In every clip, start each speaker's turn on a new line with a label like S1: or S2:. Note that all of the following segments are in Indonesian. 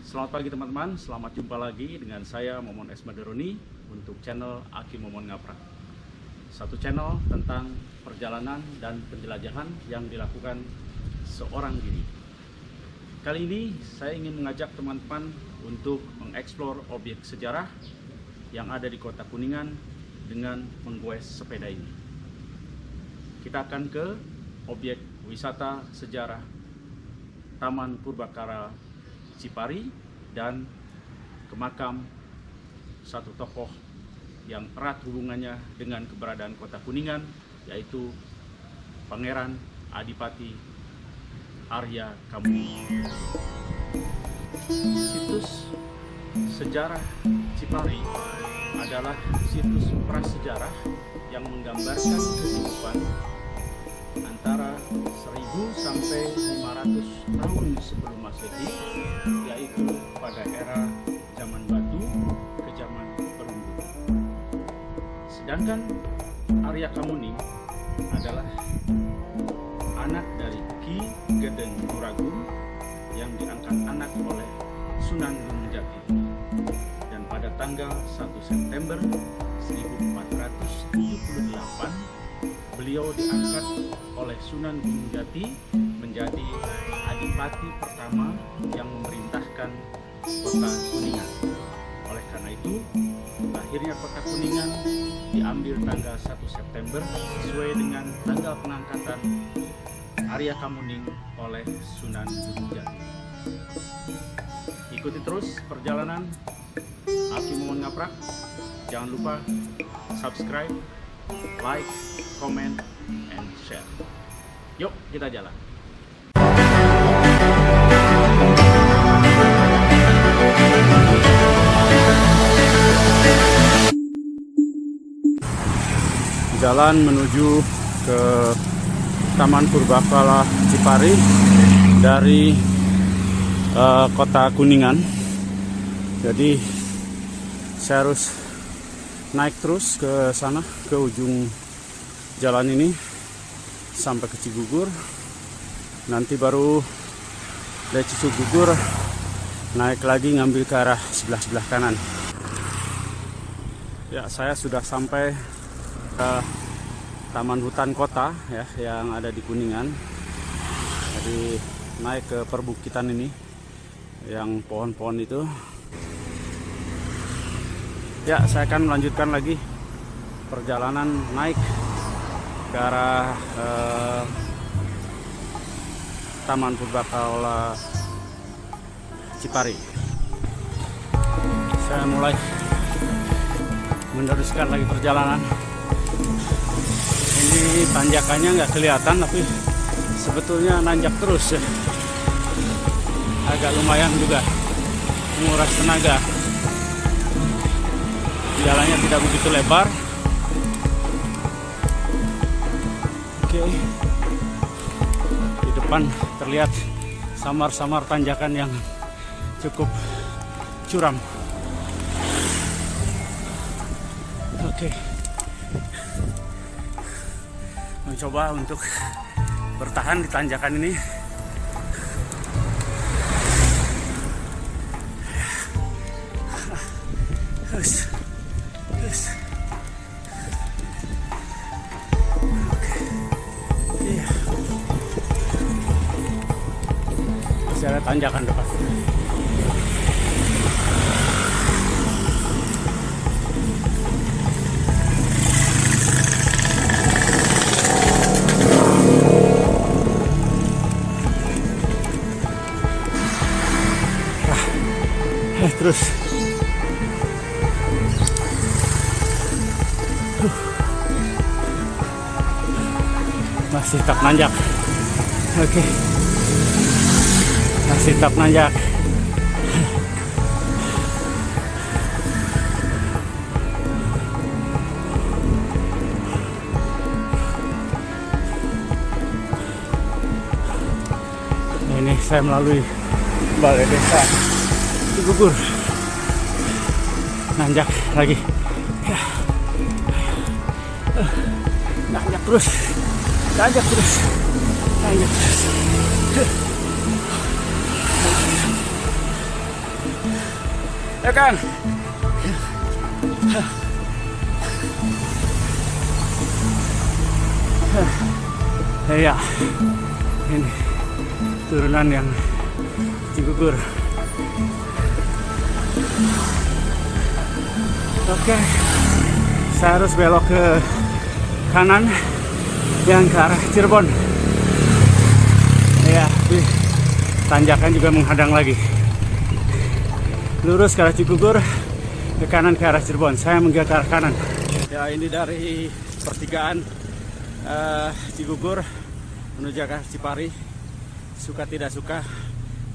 S1: Selamat pagi teman-teman, selamat jumpa lagi dengan saya Momon S. Maderoni untuk channel Aki Momon Ngaprak. Satu channel tentang perjalanan dan penjelajahan yang dilakukan seorang diri. Kali ini saya ingin mengajak teman-teman untuk mengeksplor objek sejarah yang ada di Kota Kuningan dengan menggoes sepeda ini. Kita akan ke objek wisata sejarah Taman Purbakala Cipari dan ke makam satu tokoh yang erat hubungannya dengan keberadaan Kota Kuningan, yaitu Pangeran Adipati Arya Kamuni. Situs sejarah Cipari adalah situs prasejarah yang menggambarkan kehidupan antara 1000 sampai 500 tahun sebelum Masehi, yaitu pada era zaman batu ke zaman perunggu. Sedangkan Arya Kamuni adalah anak dari Ki Gedeng Nuragung yang diangkat anak oleh Sunan Gunung Jati. Dan pada tanggal 1 September 1478 beliau diangkat oleh Sunan Gunung Jati menjadi adipati pertama yang memerintahkan Kota Kuningan. Oleh karena itu, lahirnya Kota Kuningan diambil tanggal 1 September sesuai dengan tanggal pengangkatan Arya Kamuni oleh Sunan Gunung Jati. Ikuti terus perjalanan Aki Momon Ngaprak. Jangan lupa subscribe, like, comment, and share. Yuk, kita jalan. Jalan menuju ke Taman Purbakala Cipari dari Kota Kuningan. Jadi saya harus naik terus ke sana, ke ujung jalan ini sampai ke Cigugur. Nanti baru dari Cigugur naik lagi ngambil ke arah sebelah kanan. Ya, saya sudah sampai ke Taman Hutan Kota ya, yang ada di Kuningan. Jadi naik ke perbukitan ini yang pohon-pohon itu. Ya, saya akan melanjutkan lagi perjalanan naik ke arah Taman Purbakala Cipari. Saya mulai meneruskan lagi perjalanan. Ini tanjakannya nggak kelihatan, tapi sebetulnya nanjak terus ya. Agak lumayan juga menguras tenaga. Jalannya tidak begitu lebar. Oke. Di depan terlihat samar-samar tanjakan yang cukup curam. Oke. Mencoba untuk bertahan di tanjakan ini. Terus. Iya. Masih ada tanjakan depan. Terus masih tak nanjak. Oke. Masih tak nanjak. Ini saya melalui balai desa Cigugur. Nanjak lagi. Ya. Nanjak terus. Nanjak terus. Nanjak terus. Ya kan? Ya, ini turunan yang Cigugur. Oke, saya harus belok ke kanan yang ke arah Cirebon. Ya, tanjakan juga menghadang lagi. Lurus ke arah Cigugur, ke kanan ke arah Cirebon. Saya menggigit ke arah kanan. Ya, ini dari pertigaan Cigugur menuju ke Cipari. Suka tidak suka,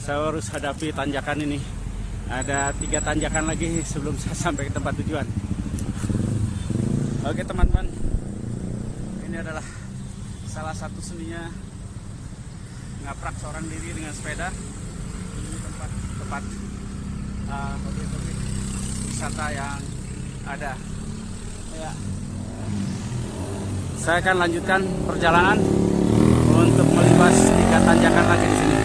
S1: saya harus hadapi tanjakan ini. Ada 3 tanjakan lagi sebelum saya sampai ke tempat tujuan. Oke teman-teman, ini adalah salah satu seninya ngaprak seorang diri dengan sepeda. Ini tempat objek-objek wisata yang ada. Ya. Saya akan lanjutkan perjalanan untuk melibas 3 tanjakan lagi di sini.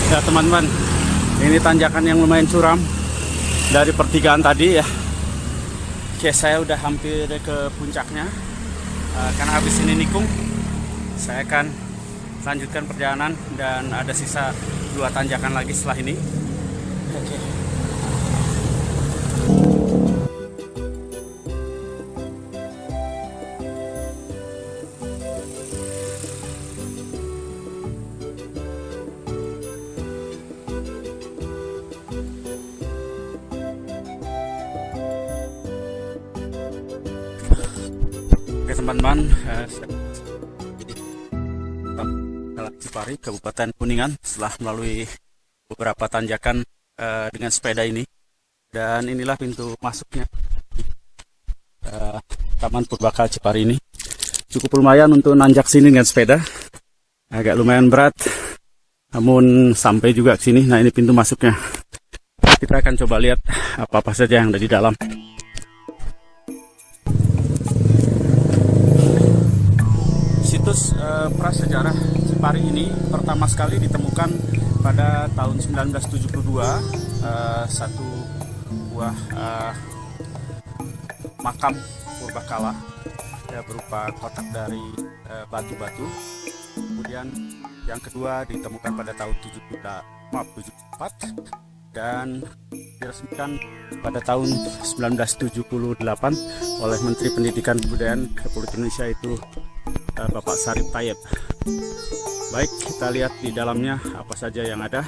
S1: Ya teman-teman, ini tanjakan yang lumayan curam dari pertigaan tadi ya. Oke, saya udah hampir ke puncaknya. Karena habis ini nikung, saya akan lanjutkan perjalanan dan ada sisa 2 tanjakan lagi setelah ini. Oke. Oke teman-teman, Cipari, Kabupaten Kuningan, setelah melalui beberapa tanjakan dengan sepeda ini, dan inilah pintu masuknya Taman Purbakala Cipari ini. Cukup lumayan untuk nanjak sini dengan sepeda, agak lumayan berat, namun sampai juga ke sini. Nah, ini pintu masuknya. Kita akan coba lihat apa-apa saja yang ada di dalam. Situs prasejarah Cipari ini pertama sekali ditemukan pada tahun 1972. Satu buah makam purbakala ya, berupa kotak dari batu-batu. Kemudian yang kedua ditemukan pada tahun 74 dan diresmikan pada tahun 1978 oleh Menteri Pendidikan Kebudayaan Republik Indonesia, itu Bapak Sarip Tayeb. Baik, kita lihat di dalamnya apa saja yang ada.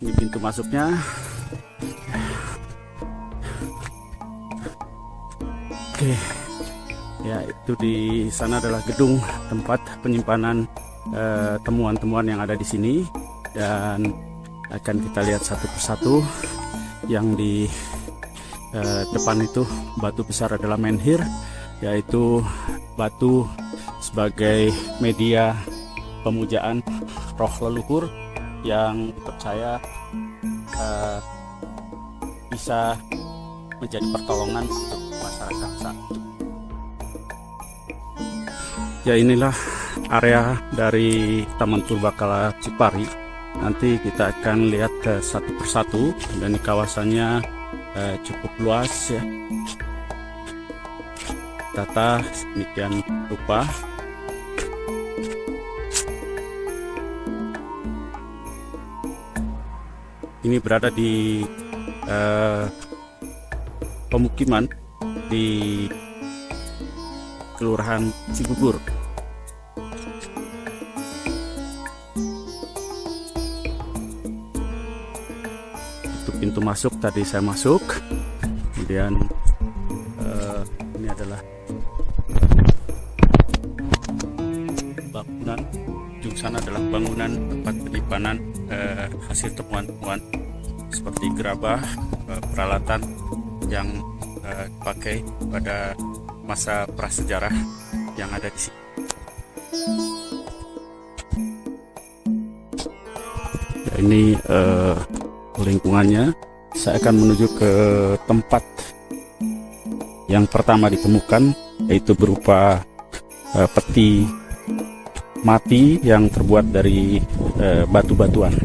S1: Ini pintu masuknya. Oke, ya itu di sana adalah gedung tempat penyimpanan temuan-temuan yang ada di sini, dan akan kita lihat satu persatu. Yang di depan itu batu besar adalah menhir, yaitu batu sebagai media pemujaan roh leluhur yang percaya bisa menjadi pertolongan untuk masyarakat saat itu. Ya, inilah area dari Taman Purbakala Cipari. Nanti kita akan lihat satu persatu, dan kawasannya cukup luas ya. Tata sedemikian rupa. Ini berada di pemukiman di Kelurahan Cigugur. Itu pintu masuk, tadi saya masuk. Kemudian ini adalah bangunan. Ujung sana adalah bangunan tempat penyimpanan hasil temuan-temuan seperti gerabah, peralatan yang dipakai pada masa prasejarah yang ada di sini. ini lingkungannya. Saya akan menuju ke tempat yang pertama ditemukan, yaitu berupa peti mati yang terbuat dari batu-batuan.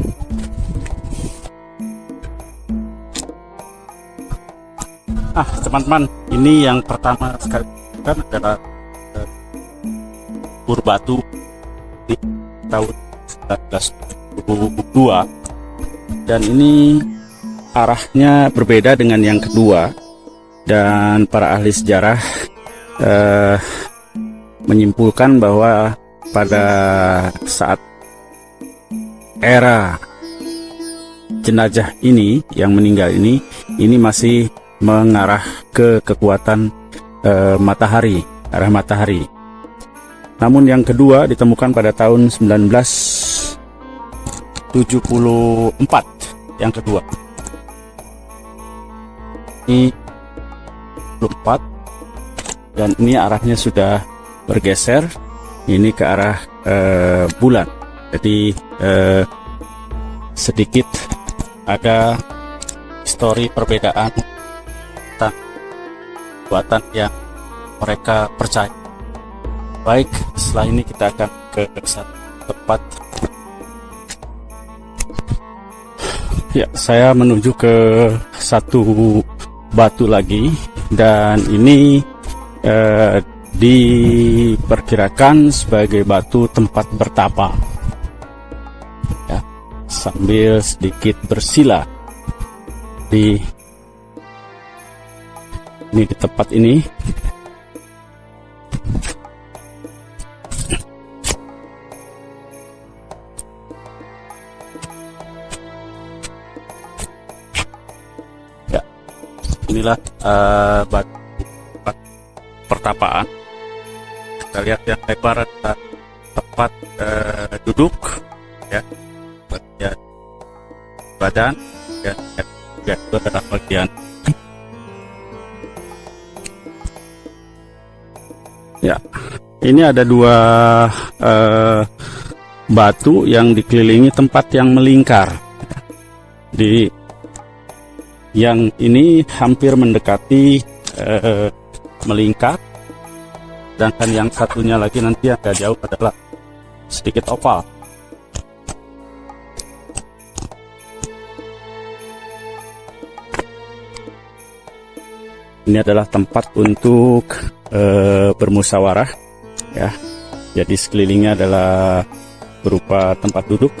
S1: Teman-teman, ini yang pertama sekali kan adalah bur batu di tahun 1972, dan ini arahnya berbeda dengan yang kedua, dan para ahli sejarah menyimpulkan bahwa pada saat era jenazah ini yang meninggal ini masih mengarah ke kekuatan matahari, arah matahari. Namun yang kedua ditemukan pada tahun 1974, yang kedua. Ini 24, dan ini arahnya sudah bergeser, ini ke arah bulan. Jadi sedikit ada histori perbedaan tentang kekuatan yang mereka percaya. Baik, setelah ini kita akan ke satu tempat. Ya, saya menuju ke satu batu lagi, dan ini diperkirakan sebagai batu tempat bertapa. Ya, sambil sedikit bersila di tempat ini. Inilah batu pertapaan. Kita lihat yang lebar adalah tempat duduk, ya, bagian badan, dan juga itu adalah bagian. Ya, ini ada dua batu yang dikelilingi tempat yang melingkar. Di yang ini hampir mendekati melingkar, sedangkan yang satunya lagi nanti agak jauh adalah sedikit oval. Ini adalah tempat untuk bermusyawarah, ya. Jadi sekelilingnya adalah berupa tempat duduk,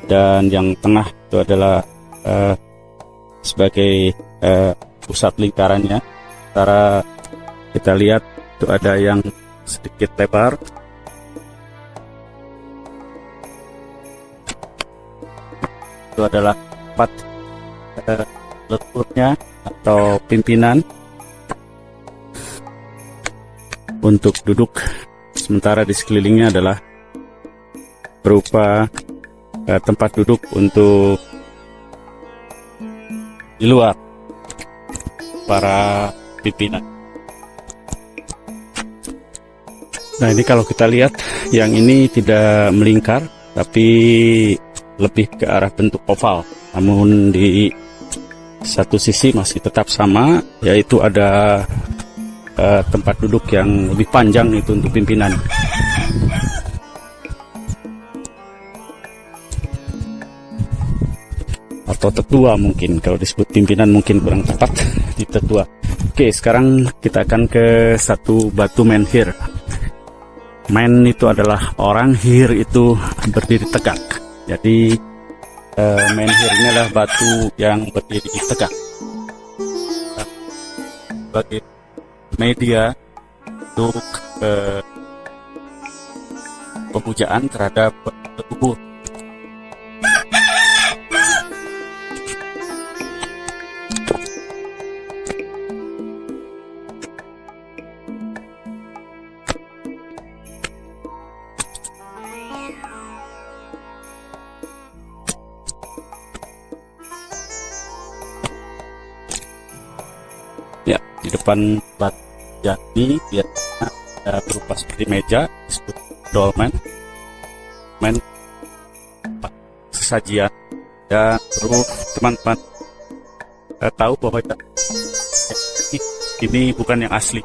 S1: dan yang tengah itu adalah sebagai pusat lingkarannya. Sementara kita lihat itu ada yang sedikit lebar. Itu adalah tempat leturnya atau pimpinan untuk duduk. Sementara di sekelilingnya adalah berupa tempat duduk untuk di luar para pimpinan. Nah, ini kalau kita lihat yang ini tidak melingkar, tapi lebih ke arah bentuk oval. Namun di satu sisi masih tetap sama, yaitu ada tempat duduk yang lebih panjang itu untuk pimpinan. Atau tetua mungkin, kalau disebut pimpinan mungkin kurang tepat, di tetua. Oke, sekarang kita akan ke satu batu menhir. Men itu adalah orang, hir itu berdiri tegak. Jadi menhir ini adalah batu yang berdiri tegak sebagai media untuk pemujaan terhadap leluhur. Ya, di depan batu jati biasanya berupa seperti meja, disebut dolmen. Men sajian. Dan perlu teman-teman tahu bahwa ini bukan yang asli.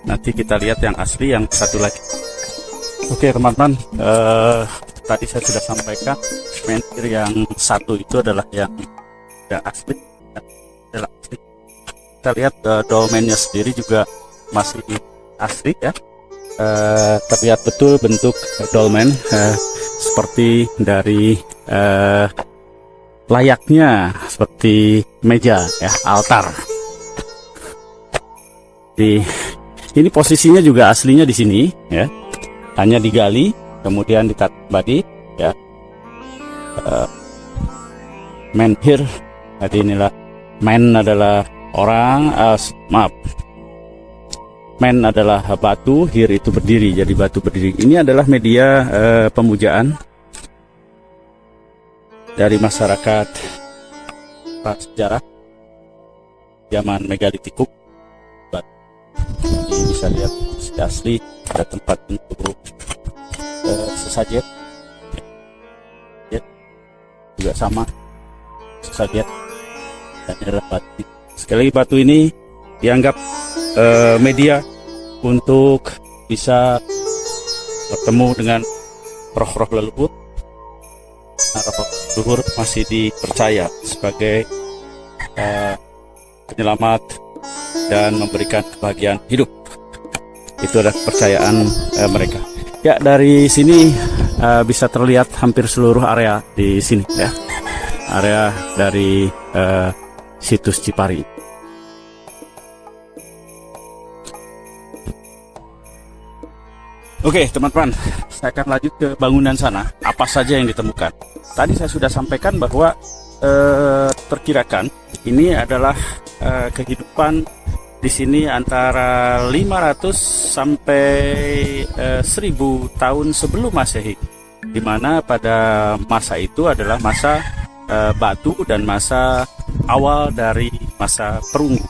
S1: Nanti kita lihat yang asli yang satu lagi. Oke teman-teman, tadi saya sudah sampaikan menhir yang satu itu adalah yang asli. Kita lihat dolmennya sendiri juga masih asli ya. Terlihat betul bentuk dolmen seperti dari layaknya seperti meja ya, altar. Ini posisinya juga aslinya di sini ya, hanya digali kemudian ditarik kembali ya. Menhir, jadi inilah men adalah orang, men adalah batu, hir itu berdiri, jadi batu berdiri. Ini adalah media pemujaan dari masyarakat prasejarah zaman megalitikum. Ini bisa lihat asli, ada tempat untuk sesajen ya, juga sama sesajen, dan adalah batu. Sekali lagi batu ini dianggap media untuk bisa bertemu dengan roh-roh leluhur. Roh leluhur masih dipercaya sebagai penyelamat dan memberikan kebahagiaan hidup. Itu adalah kepercayaan mereka. Ya, dari sini bisa terlihat hampir seluruh area di sini ya. Area dari situs Cipari. Oke teman-teman, saya akan lanjut ke bangunan sana. Apa saja yang ditemukan? Tadi saya sudah sampaikan bahwa perkirakan ini adalah kehidupan di sini antara 500 sampai 1000 tahun sebelum Masehi, di mana pada masa itu adalah masa batu dan masa awal dari masa perunggu,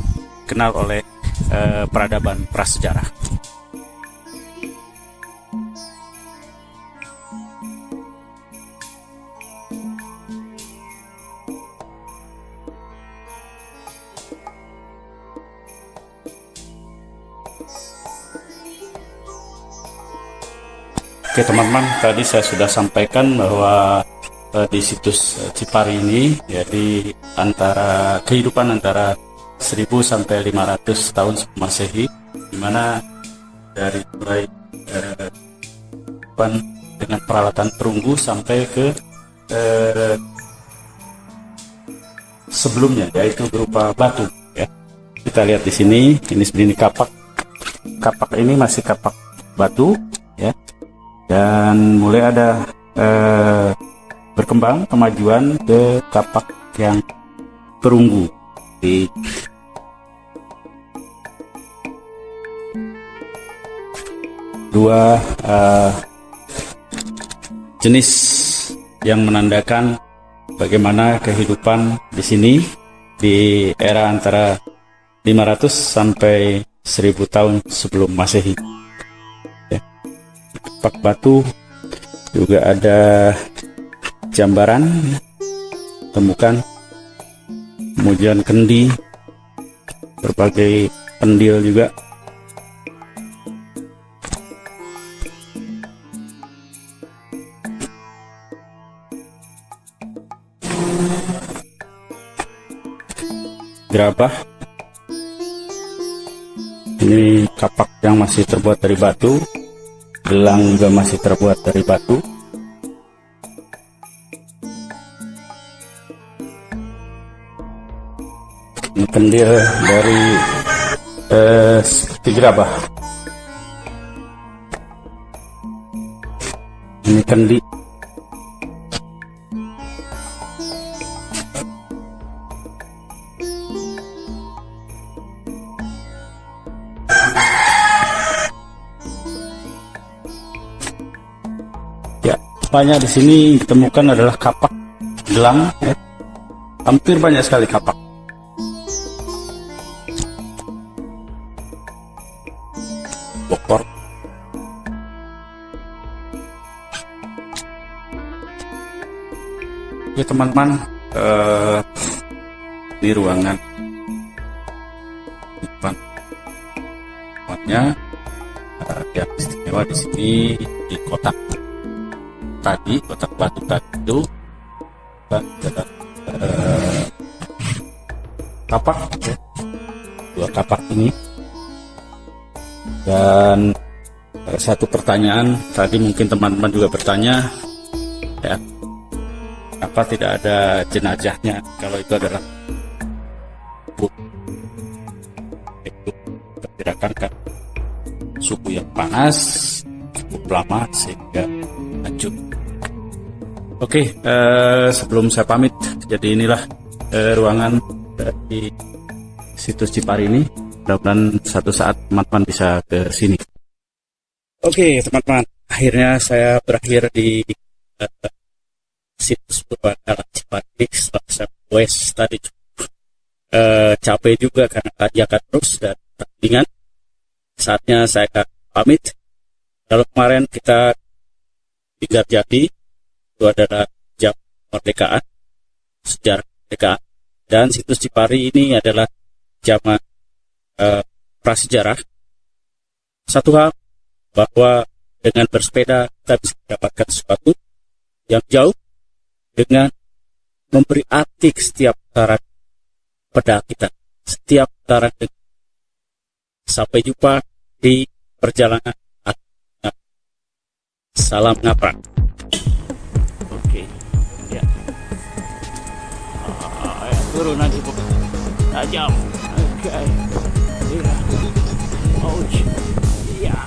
S1: kenal oleh peradaban prasejarah. Oke teman-teman, tadi saya sudah sampaikan bahwa di situs Cipari ini jadi kehidupan antara 1000 sampai 500 tahun sebelum Masehi, di mana dari mulai dengan peralatan perunggu sampai ke sebelumnya, yaitu berupa batu ya. Kita lihat di sini, ini sebenarnya kapak. Kapak ini masih kapak batu ya. Dan mulai ada berkembang kemajuan ke kapak yang perunggu. Di dua jenis yang menandakan bagaimana kehidupan di sini di era antara 500 sampai 1000 tahun sebelum Masehi. Kapak batu juga ada jambaran, temukan, kemudian kendi, berbagai pendil juga. Gerabah, ini kapak yang masih terbuat dari batu. Gelang juga masih terbuat dari batu. Ini kendil dari seperti gerabah. Ini kendi. Banyak di sini ditemukan adalah kapak gelang ya. Hampir banyak sekali kapak. Bokor. Oke teman-teman, ini ruangan depan tempatnya. Yang istimewa di sini di kotak tadi, kotak batu tadi itu adalah kapak, ya. Dua kapak ini. Dan satu pertanyaan tadi mungkin teman-teman juga bertanya, ya, apa tidak ada jenazahnya kalau itu adalah itu perkirakan kan suhu yang panas cukup lama sehingga hancur. Oke, sebelum saya pamit, jadi inilah ruangan dari situs Cipari ini. Mudah-mudahan suatu saat teman-teman bisa ke sini. Oke teman-teman, akhirnya saya berakhir di situs Purbakala Cipari setelah saya wes tadi. Capek juga karena kajian terus dan pertandingan. Saatnya saya akan pamit. Kalau kemarin kita di Garjati itu adalah jam kemerdekaan, sejarah kemerdekaan, dan situs Cipari ini adalah zaman prasejarah. Satu hal, bahwa dengan bersepeda kita bisa mendapatkan sesuatu yang jauh dengan memberi arti setiap putaran pedal kita, setiap putaran. Sampai jumpa di perjalanan. Salam ngaprak. Oke, ya. Turun nanti tajam. Oke. Ya. Ouch. Ya.